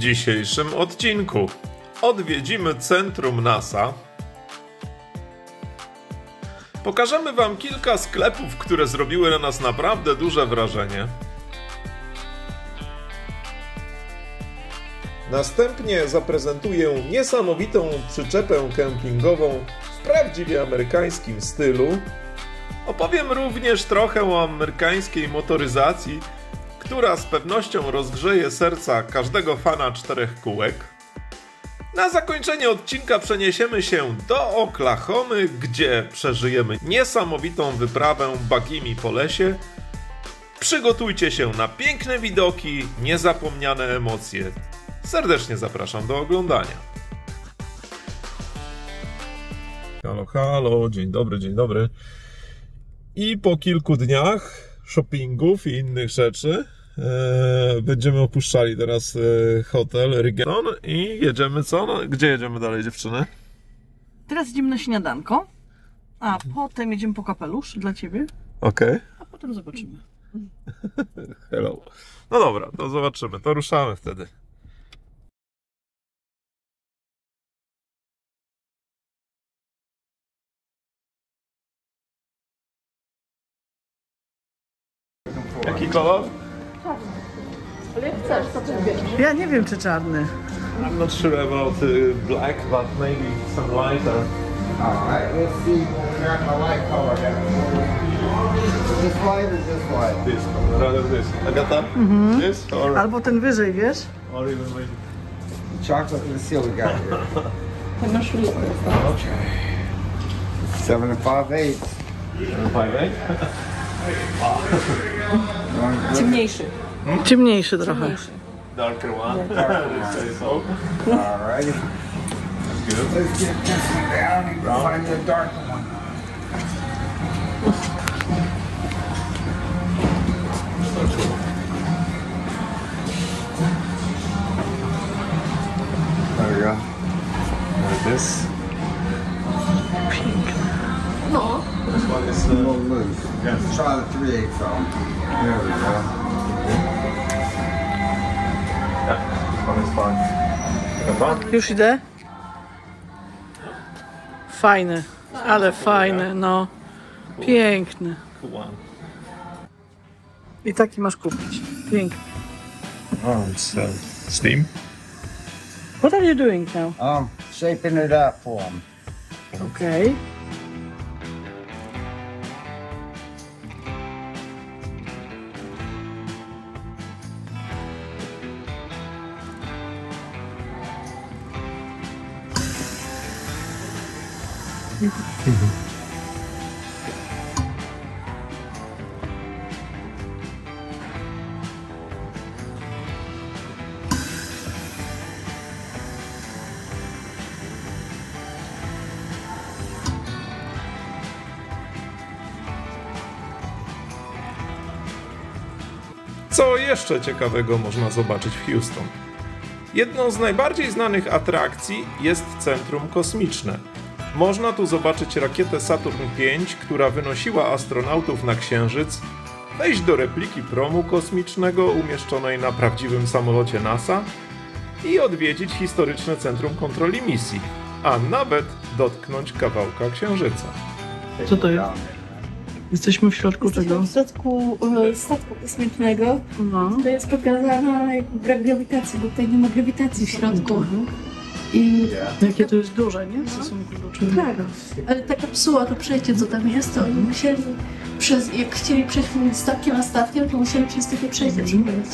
dzisiejszym odcinku odwiedzimy centrum NASA. Pokażemy Wam kilka sklepów, które zrobiły na nas naprawdę duże wrażenie. Następnie zaprezentuję niesamowitą przyczepę kempingową w prawdziwie amerykańskim stylu. Opowiem również trochę o amerykańskiej motoryzacji, która z pewnością rozgrzeje serca każdego fana czterech kółek. Na zakończenie odcinka przeniesiemy się do Oklahomy, gdzie przeżyjemy niesamowitą wyprawę bagimi po lesie. Przygotujcie się na piękne widoki, niezapomniane emocje. Serdecznie zapraszam do oglądania. Halo, halo, dzień dobry, dzień dobry. I po kilku dniach shoppingów i innych rzeczy będziemy opuszczali teraz hotel Rigenon i jedziemy co? No, gdzie jedziemy dalej, dziewczyny? Teraz idziemy na śniadanko, a potem jedziemy po kapelusz dla Ciebie. Okej. A potem zobaczymy. Hello. No dobra, to zobaczymy, to ruszamy wtedy. Jaki kolor? Ale jak chcesz, to ty wiesz. Ja nie wiem, czy czarny. I'm not sure about black, but maybe some lighter. Alright, let's see what we got in the light color here. This light or this light? This, rather this. Agata? This or... Albo ten wyżej, wiesz? Or even maybe... Chocolate, let's see what we got here. Ten masz Okay. 7 and 5/8. 5/8? ciemniejszy. Ciemniejszy trochę. Darker one. Say so. Alrighty. That's good. Let's get this one down and find the darker one. There we go. Like this. No. This one is... A little loose. Yeah. Let's try the 3/8 film. There we go. Yeah, this one is fine. Agata? Już idę. Fajne, ale fajne, no. Piękny. Cool one. I taki masz kupić. Piękny. Oh, it's steam. What are you doing now? Shaping it up for them. Okay. Co jeszcze ciekawego można zobaczyć w Houston? Jedną z najbardziej znanych atrakcji jest Centrum Kosmiczne. Można tu zobaczyć rakietę Saturn V, która wynosiła astronautów na Księżyc, wejść do repliki promu kosmicznego umieszczonej na prawdziwym samolocie NASA i odwiedzić historyczne Centrum Kontroli Misji, a nawet dotknąć kawałka Księżyca. Co to jest? Jesteśmy w środku czego? W środku statku kosmicznego. No. To jest pokazana brak grawitacji, bo tutaj nie ma grawitacji w środku. I Jakie to jest duże, nie? W stosunku do czego? tak, ale ta kapsuła, to przejście co tam jest, to oni musieli jak chcieli przejść między statkiem a statkiem, to musieli przez takie przejście przechodzić.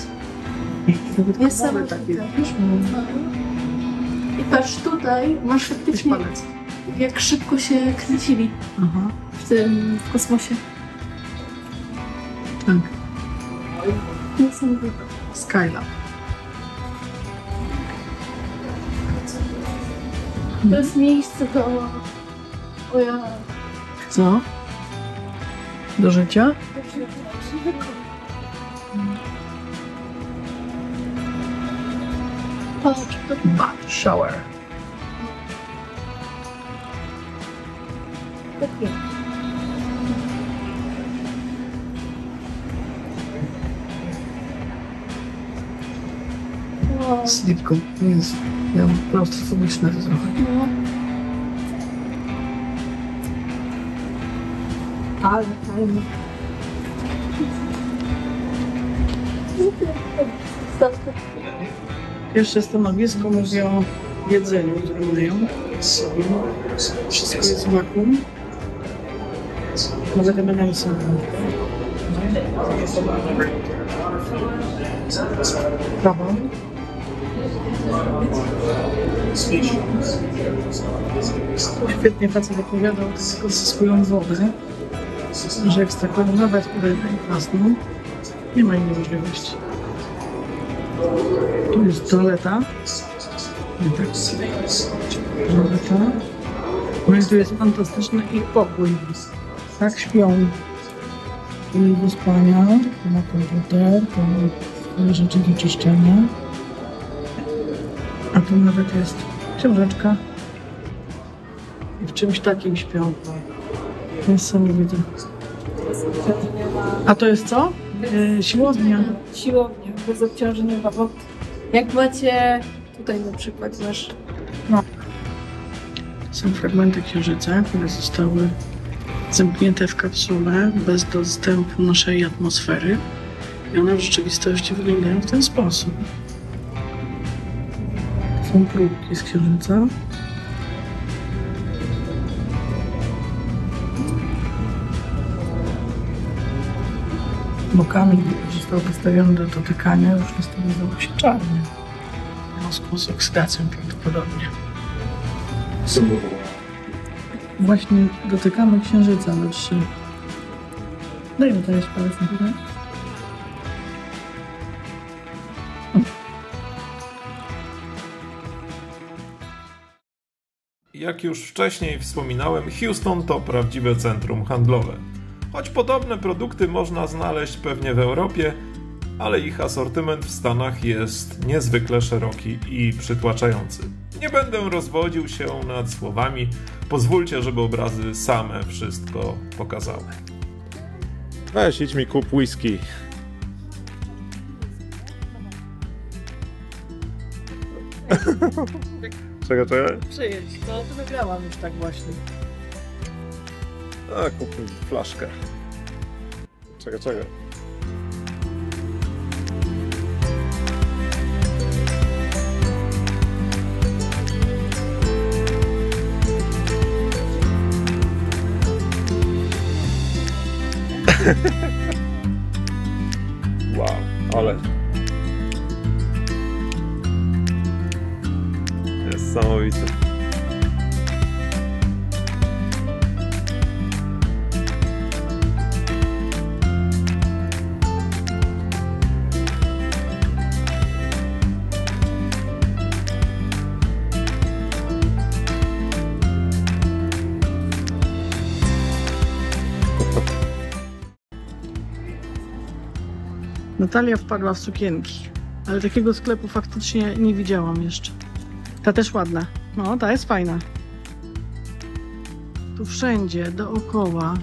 Jest same takie. I patrz, tutaj masz faktycznie jak szybko się kręcili w kosmosie. Tak. Niesamowite. Skylab. To jest miejsce do... O ja... Co? Do życia? Patrz, to Bath shower. takie. z lipką. Jest. Ja mam klaustrofobiczne to trochę. No. Ale fajnie. Pierwsze stanowisko mówi o jedzeniu, które mają. Wszystko jest w wakuum. Może te będą są. Prawo. Świetnie facet opowiadał, tylko zyskują wodę, że ekstrahują nawet urynę i plasną. Nie ma innej możliwości. Tu jest toaleta. Nie tak. Toaleta. No i tu jest fantastyczny ich pokój. Tak śpią. Tu do spania, tu ma komputer, tu ma swoje rzeczy do czyszczenia. A tu nawet jest książeczka. I w czymś takim śpią. Niesamowite. A to jest co? Siłownia. Siłownia, bezobciążeniowa, bo jak macie tutaj na przykład masz. No. Są fragmenty księżyca, które zostały zamknięte w kapsule bez dostępu naszej atmosfery i one w rzeczywistości wyglądają w ten sposób. To są próbki z księżyca. Bo kamień został wystawiony do dotykania, już stabilizował się czarny. W związku z oksydacją prawdopodobnie. Właśnie dotykamy księżyca na 3. Daj mi to jeszcze palec na górę. Jak już wcześniej wspominałem, Houston to prawdziwe centrum handlowe. Choć podobne produkty można znaleźć pewnie w Europie, ale ich asortyment w Stanach jest niezwykle szeroki i przytłaczający. Nie będę rozwodził się nad słowami, pozwólcie, żeby obrazy same wszystko pokazały. Weź, idź mi kup whisky. Czekaj. Przyjedź, to wygrałam już tak właśnie. A, kup mi flaszkę. Czekaj. Wow, ale niesamowite. Natalia wpadła w sukienki, ale takiego sklepu faktycznie nie widziałam jeszcze. Ta też ładna. No, ta jest fajna. Tu wszędzie, dookoła,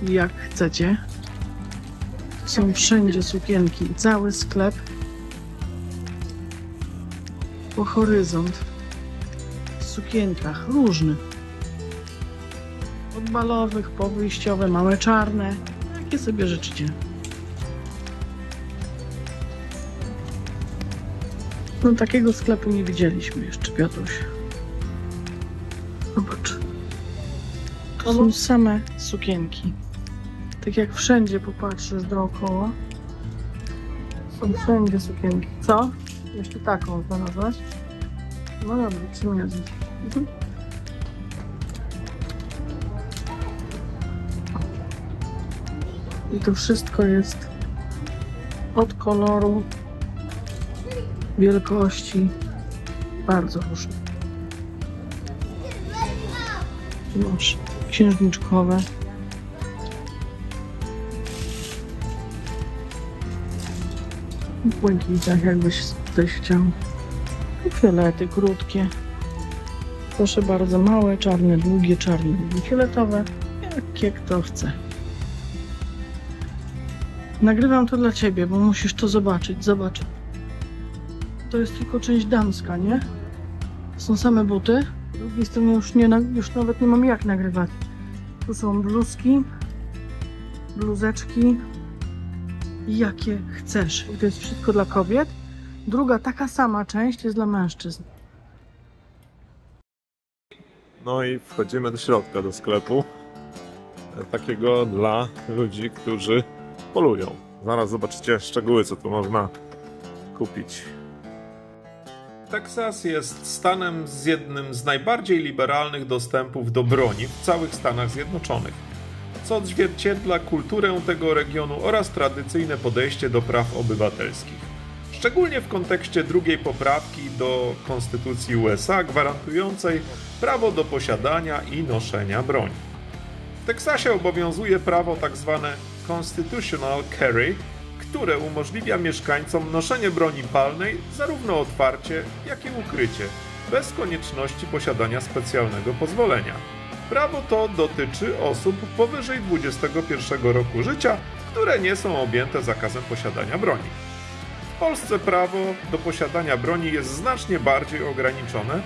jak chcecie. Są wszędzie sukienki. Cały sklep po horyzont w sukienkach różnych. Od balowych, po wyjściowe, małe czarne. Jakie sobie życzycie. No takiego sklepu nie widzieliśmy jeszcze, Piotruś. Zobacz. To są same sukienki. Tak jak wszędzie popatrzysz dookoła. Są wszędzie sukienki. Co? Jeszcze taką znalazłaś? No dobra, przymierzę. I to wszystko jest od koloru, wielkości, bardzo różne. Tu masz księżniczkowe. W błękitach, jakbyś ktoś chciał. Fiolety krótkie. Proszę bardzo, małe, czarne, długie, czarne, fioletowe. Jakie kto chce. Nagrywam to dla ciebie, bo musisz to zobaczyć. Zobacz. to jest tylko część damska, nie? Są same buty. Z drugiej strony już nawet nie mam jak nagrywać. Tu są bluzki, bluzeczki, jakie chcesz. I to jest wszystko dla kobiet. Druga taka sama część jest dla mężczyzn. No i wchodzimy do środka, do sklepu. Takiego dla ludzi, którzy polują. Zaraz zobaczycie szczegóły, co tu można kupić. Teksas jest stanem z jednym z najbardziej liberalnych dostępów do broni w całych Stanach Zjednoczonych, co odzwierciedla kulturę tego regionu oraz tradycyjne podejście do praw obywatelskich. Szczególnie w kontekście drugiej poprawki do Konstytucji USA gwarantującej prawo do posiadania i noszenia broni. W Teksasie obowiązuje prawo tzw. Constitutional Carry, które umożliwia mieszkańcom noszenie broni palnej zarówno otwarcie, jak i ukrycie, bez konieczności posiadania specjalnego pozwolenia. Prawo to dotyczy osób powyżej 21 roku życia, które nie są objęte zakazem posiadania broni. W Polsce prawo do posiadania broni jest znacznie bardziej ograniczone,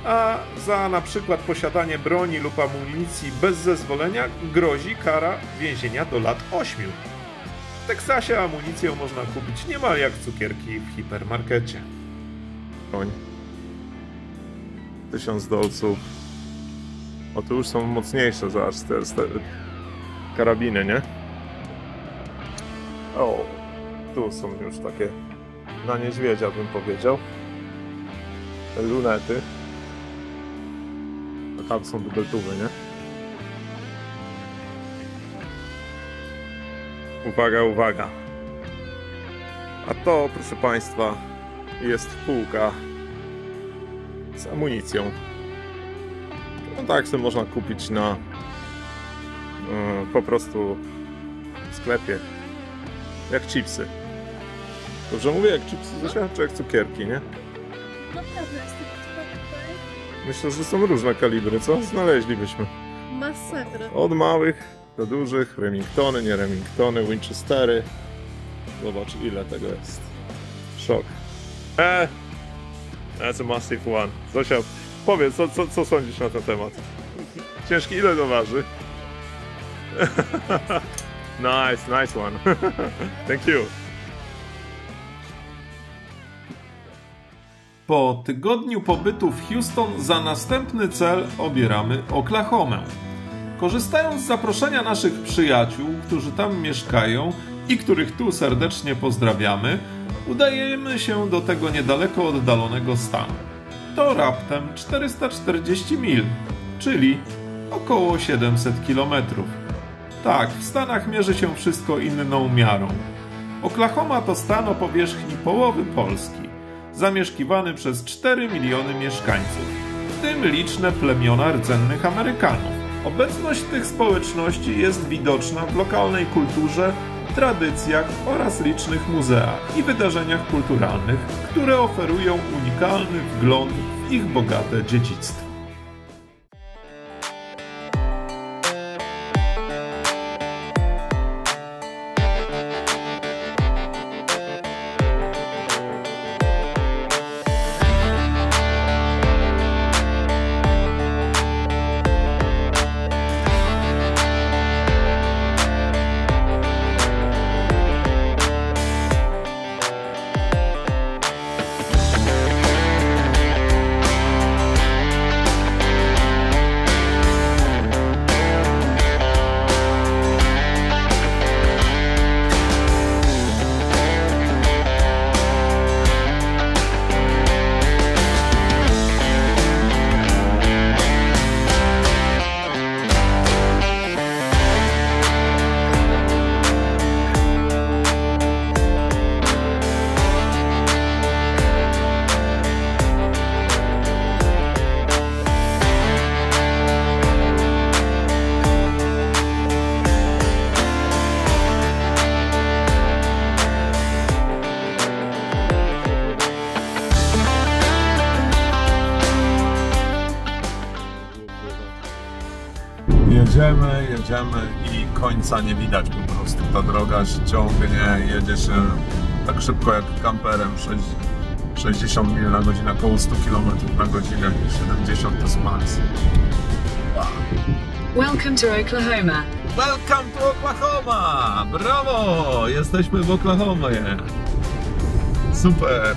a za na przykład posiadanie broni lub amunicji bez zezwolenia grozi kara więzienia do lat 8. W Teksasie amunicję można kupić niemal jak cukierki w hipermarkecie. Broń. 1000 dolców. O, tu już są mocniejsze, zobacz, te karabiny, nie? O, tu są już takie na niedźwiedzia, bym powiedział. Te lunety. A tam są dubeltówy, nie? Uwaga, uwaga. A to, proszę Państwa, jest półka z amunicją. No tak sobie można kupić na po prostu w sklepie. Jak chipsy. Dobrze mówię, jak chipsy, Zosia? Czy jak cukierki, nie? Naprawdę jest tylko tutaj. Myślę, że są różne kalibry, co? Znaleźlibyśmy. Masakra. Od małych do dużych, Remingtony, nie Remingtony, Winchestery. Zobacz, ile tego jest. Szok. That's a massive one. Zosia, powiedz, co sądzisz na ten temat? Ciężki, ile to waży? Nice one. Thank you. Po tygodniu pobytu w Houston za następny cel obieramy Oklahomę. Korzystając z zaproszenia naszych przyjaciół, którzy tam mieszkają i których tu serdecznie pozdrawiamy, udajemy się do tego niedaleko oddalonego stanu. To raptem 440 mil, czyli około 700 km. Tak, w Stanach mierzy się wszystko inną miarą. Oklahoma to stan o powierzchni połowy Polski, zamieszkiwany przez 4 miliony mieszkańców, w tym liczne plemiona rdzennych Amerykanów. Obecność tych społeczności jest widoczna w lokalnej kulturze, tradycjach oraz licznych muzeach i wydarzeniach kulturalnych, które oferują unikalny wgląd w ich bogate dziedzictwo. Jedziemy i końca nie widać po prostu. Ta droga się ciągnie, jedzie się tak szybko jak kamperem, 60 mil na godzinę, około 100 km na godzinę, 70 to jest max. Welcome to Oklahoma. Welcome to Oklahoma! Brawo! Jesteśmy w Oklahomie. Super!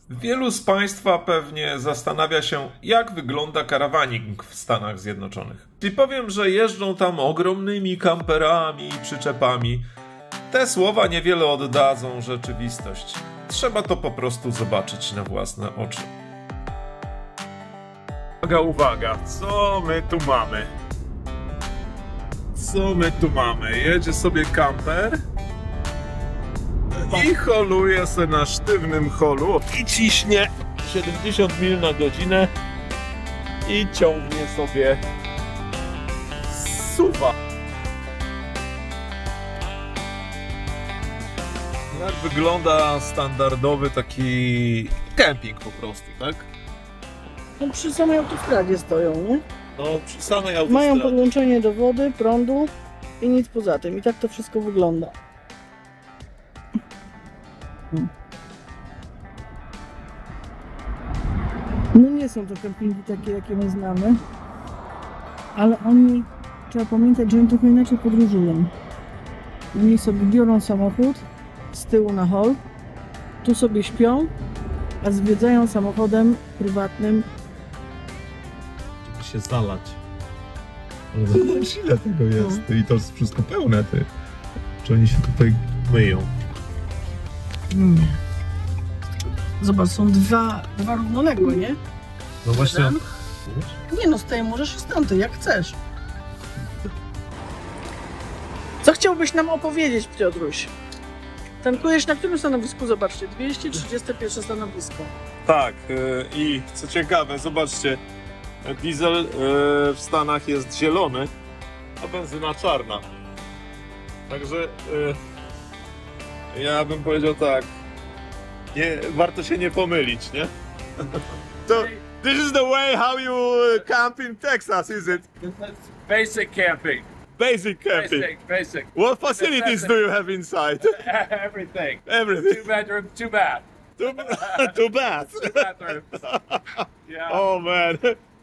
Wielu z Państwa pewnie zastanawia się, jak wygląda karawaning w Stanach Zjednoczonych. I powiem, że jeżdżą tam ogromnymi kamperami i przyczepami. Te słowa niewiele oddadzą rzeczywistość. Trzeba to po prostu zobaczyć na własne oczy. Uwaga, uwaga, co my tu mamy? Co my tu mamy? Jedzie sobie kamper i holuje se na sztywnym holu i ciśnie 70 mil na godzinę i ciągnie sobie suwa. Jak wygląda standardowy taki kemping po prostu, tak? No przy samej autostradzie stoją, nie? No przy samej autostradzie. Mają podłączenie do wody, prądu i nic poza tym. I tak to wszystko wygląda. No nie są to kempingi takie, jakie my znamy, ale oni, trzeba pamiętać, że oni trochę inaczej podróżują. Oni sobie biorą samochód z tyłu na hol, tu sobie śpią, a zwiedzają samochodem prywatnym. Żeby się zalać. Ale zobacz, ile tego jest. I to jest wszystko pełne, ty. Czy oni się tutaj myją? Nie. Zobacz, są dwa równoległe, nie? No właśnie. Jeden. Nie no, z tej możesz i z tamtej, jak chcesz. Co chciałbyś nam opowiedzieć, Piotruś? Tankujesz na którym stanowisku? Zobaczcie, 231 stanowisko. Tak, i co ciekawe, zobaczcie, diesel w Stanach jest zielony, a benzyna czarna. Także ja bym powiedział tak, warto się nie pomylić, nie? So, this is the way how you camp in Texas, is it? Basic camping. Basic camping. Basic. What facilities do you have inside? Everything. Everything. 2 bedroom, 2 bath. Two baths. 2 bathrooms. Yeah. Oh man,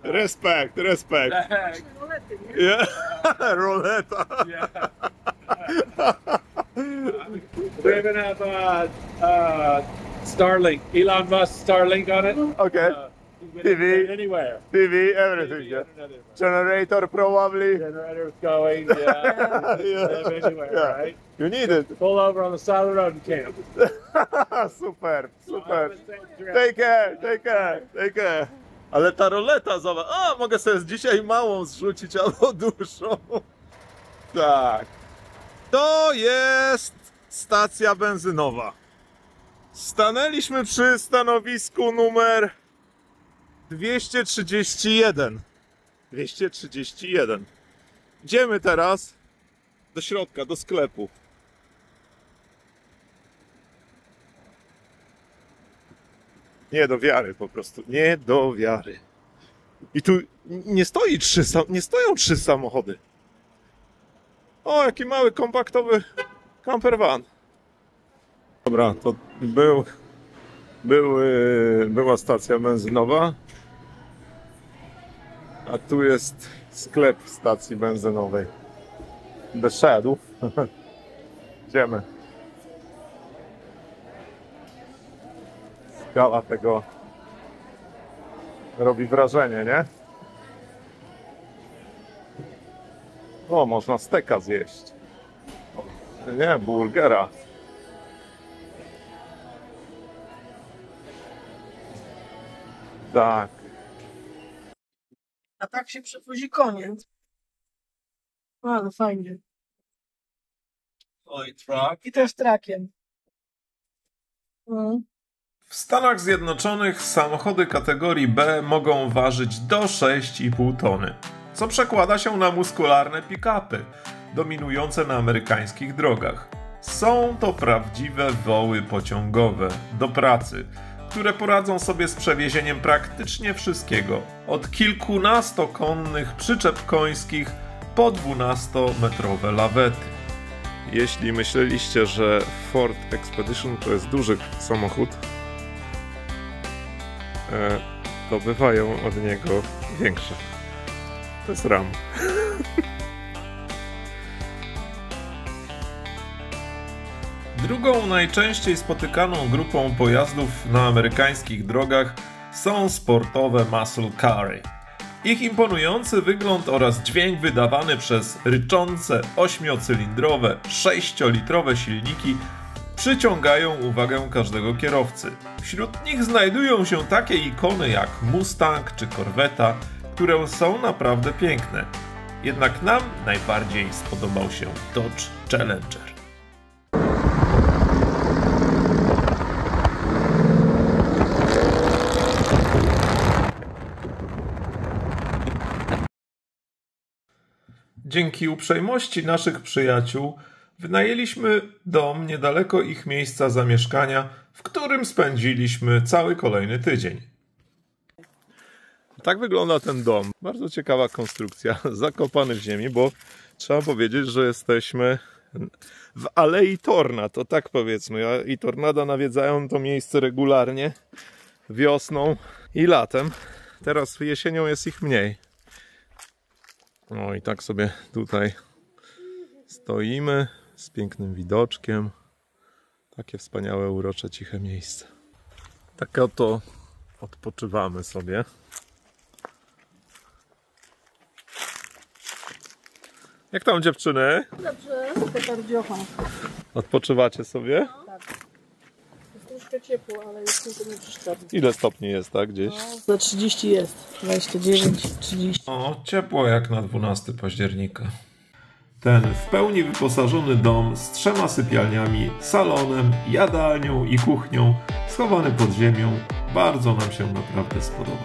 respect. Yeah, Roleta. Yeah. We even have Starlink. Elon Musk Starlink on it. Okay. TV. Anywhere. TV, everything. Yeah. Generator probably. Generator's going. Yeah. Live anywhere, Yeah. right? You need it. Pull over on the side of the road and camp. Super. Take care. Ale ta roleta, zobacz. A, mogę sobie dzisiaj małą zrzucić albo dużą. Tak. To jest stacja benzynowa. Stanęliśmy przy stanowisku numer 231. 231. Idziemy teraz do środka, do sklepu. Nie do wiary po prostu. Nie do wiary. I tu nie stoją trzy samochody. O, jaki mały, kompaktowy camper van. Dobra, to była stacja benzynowa. A tu jest sklep stacji benzynowej. Doszedł. Idziemy. Skala tego robi wrażenie, nie? O, można steka zjeść. Nie, burgera. Tak. A tak się przewozi konie. Ale fajnie. Oj, truck. I też trakiem. W W Stanach Zjednoczonych samochody kategorii B mogą ważyć do 6,5 tony, co przekłada się na muskularne pick-upy dominujące na amerykańskich drogach. Są to prawdziwe woły pociągowe do pracy, które poradzą sobie z przewiezieniem praktycznie wszystkiego, od kilkunastokonnych przyczep końskich po 12-metrowe lawety. Jeśli myśleliście, że Ford Expedition to jest duży samochód, to bywają od niego większe. To jest Ram. Drugą najczęściej spotykaną grupą pojazdów na amerykańskich drogach są sportowe muscle cary. Ich imponujący wygląd oraz dźwięk wydawany przez ryczące 8-cylindrowe, 6-litrowe silniki przyciągają uwagę każdego kierowcy. Wśród nich znajdują się takie ikony jak Mustang czy Corvetta, które są naprawdę piękne. Jednak nam najbardziej spodobał się Dodge Challenger. Dzięki uprzejmości naszych przyjaciół wynajęliśmy dom niedaleko ich miejsca zamieszkania, w którym spędziliśmy cały kolejny tydzień. Tak wygląda ten dom. Bardzo ciekawa konstrukcja, zakopany w ziemi, bo trzeba powiedzieć, że jesteśmy w Alei Tornad, to tak powiedzmy. I tornada nawiedzają to miejsce regularnie wiosną i latem. Teraz jesienią jest ich mniej. No i tak sobie tutaj stoimy z pięknym widoczkiem. Takie wspaniałe, urocze, ciche miejsce. Tak oto odpoczywamy sobie. Jak tam, dziewczyny? Dobrze, petardziocha. Odpoczywacie sobie? Tak. Jest troszkę ciepło, ale jest to nie przeszkadza. Ile stopni jest, tak? Gdzieś? No, za 30 jest. 29, 30. O, ciepło jak na 12 października. Ten w pełni wyposażony dom z 3 sypialniami, salonem, jadalnią i kuchnią, schowany pod ziemią, bardzo nam się naprawdę spodobał.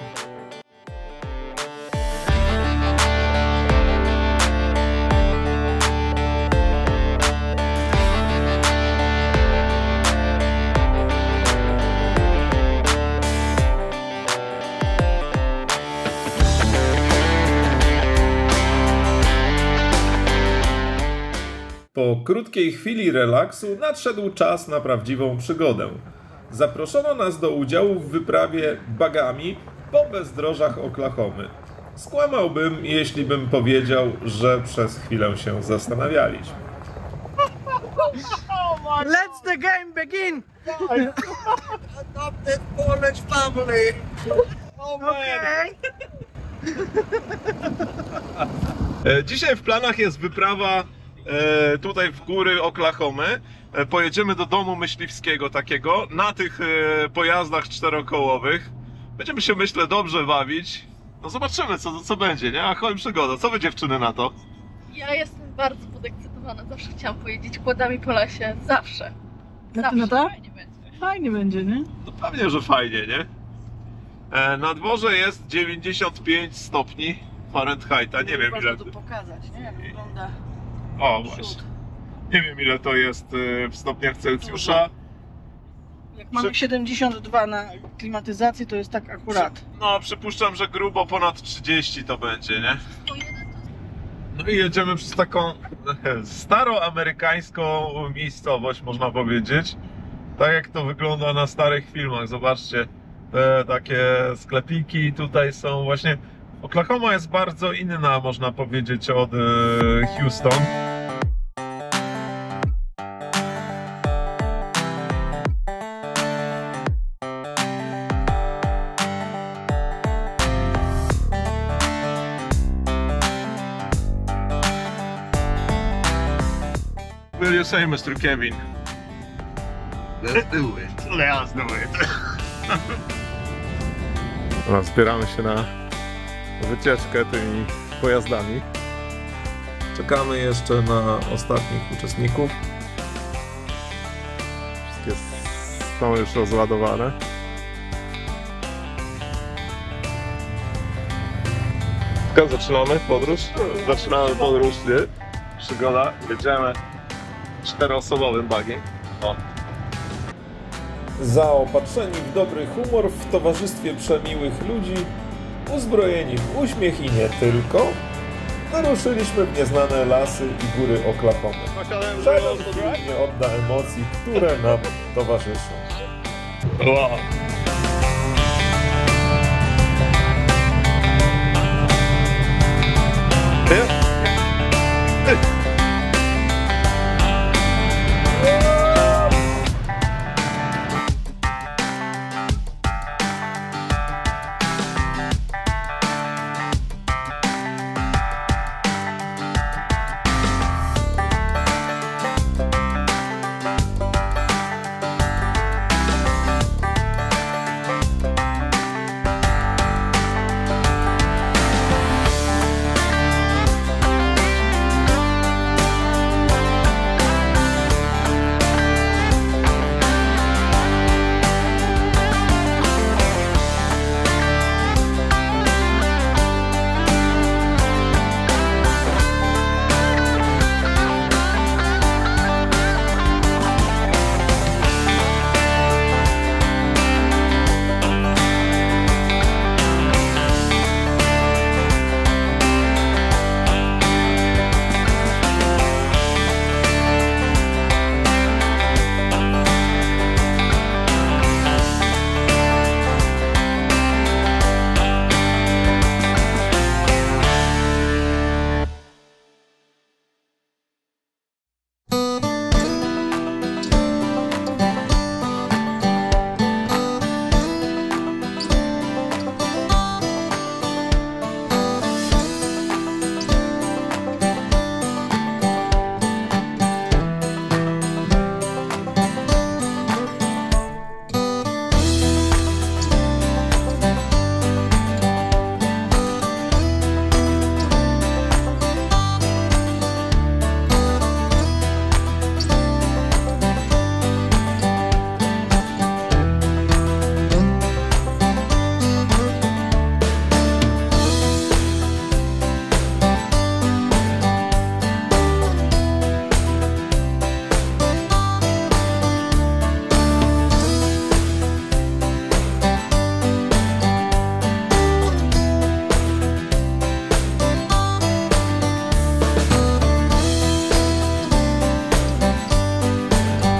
Po krótkiej chwili relaksu nadszedł czas na prawdziwą przygodę. Zaproszono nas do udziału w wyprawie bagami po bezdrożach Oklahomy. Skłamałbym, jeśli bym powiedział, że przez chwilę się zastanawialiśmy. Let the game begin! Adopted Polish family! Okay. Dzisiaj w planach jest wyprawa tutaj w góry Oklahomy. Pojedziemy do domu myśliwskiego takiego, na tych pojazdach czterokołowych. Będziemy się, myślę, dobrze bawić. No zobaczymy, co będzie, nie? A chodź, przygoda. Co wy, dziewczyny, na to? Ja jestem bardzo podekscytowana. Zawsze chciałam pojeździć kładami po lesie. Zawsze. No to? Fajnie będzie. Fajnie będzie, nie? No pewnie, że fajnie, nie? Na dworze jest 95 stopni Fahrenheita. Nie wiem, ile... to pokazać, nie? Jak wygląda. O, właśnie. Nie wiem, ile to jest w stopniach Celsjusza. Jak mamy 72 na klimatyzacji, to jest tak akurat. No, przypuszczam, że grubo ponad 30 to będzie, nie? No i jedziemy przez taką staroamerykańską miejscowość, można powiedzieć. Tak jak to wygląda na starych filmach. Zobaczcie, te takie sklepiki tutaj są właśnie. Oklahoma jest bardzo inna, można powiedzieć, od Houston. Will you say, Mr. Kevin? Let's do it. Let's do it. Zbieramy się na wycieczkę tymi pojazdami. Czekamy jeszcze na ostatnich uczestników. Wszystkie są już rozładowane. Jurka, zaczynamy podróż? Zaczynamy podróż, nie? Przygoda, jedziemy 4-osobowym bugiem. O. Zaopatrzeni w dobry humor w towarzystwie przemiłych ludzi, uzbrojeni w uśmiech i nie tylko, wyruszyliśmy w nieznane lasy i góry Oklahomy. Żaden nie odda emocji, które nam towarzyszą. Wow.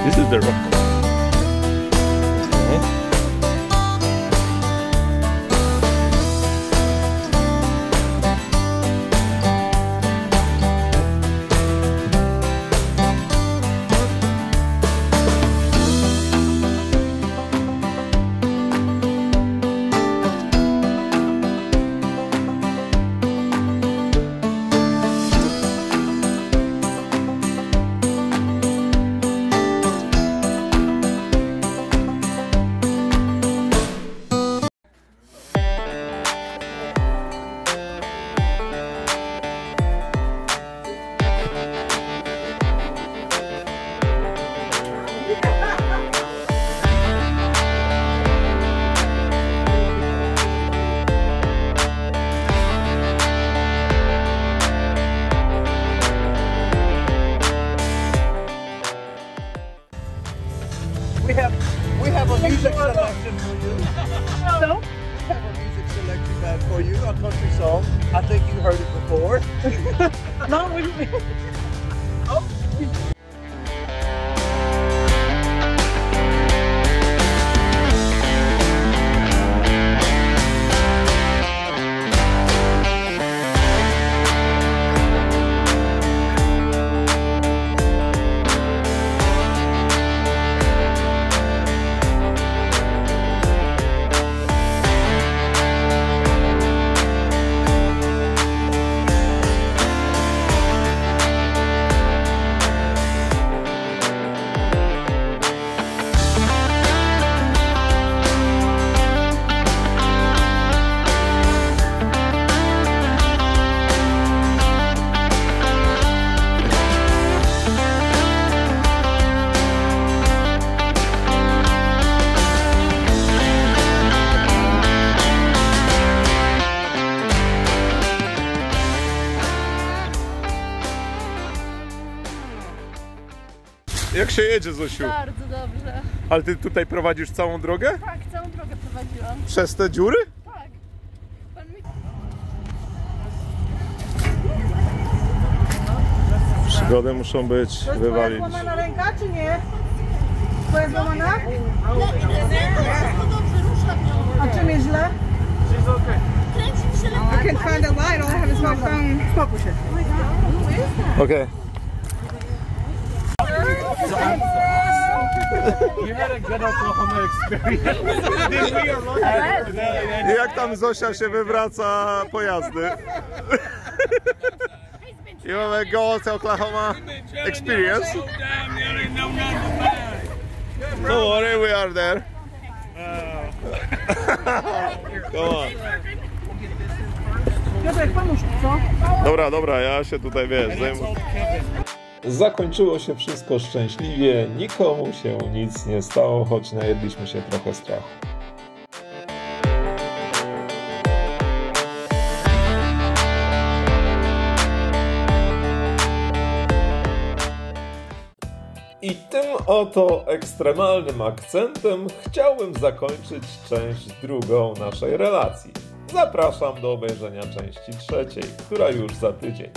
This is the rock. We have a music selection for you. No? We have a music selection band for you, a country song. I think you heard it before. No, we Jak się jedzie, Zosiu? Bardzo dobrze. Ale ty tutaj prowadzisz całą drogę? Tak, całą drogę prowadziłam. Przez te dziury? Tak. Pan mi... Przygody muszą być wywalić. Złamana ręka, czy nie? Twoja złamana? A czym jest źle? I can't find a light, all I have is my phone. Spokój się. Okej. You had a good Oklahoma experience. I jak tam Zosia się wywraca po jazdy? You have a Gold Oklahoma experience? Don't worry, we are there. Come on. Piotrek, pomóż, co? Dobra, ja się tutaj, wiesz, zajmuję. Zakończyło się wszystko szczęśliwie, nikomu się nic nie stało, choć najedliśmy się trochę strachu. I tym oto ekstremalnym akcentem chciałbym zakończyć część drugą naszej relacji. Zapraszam do obejrzenia części trzeciej, która już za tydzień.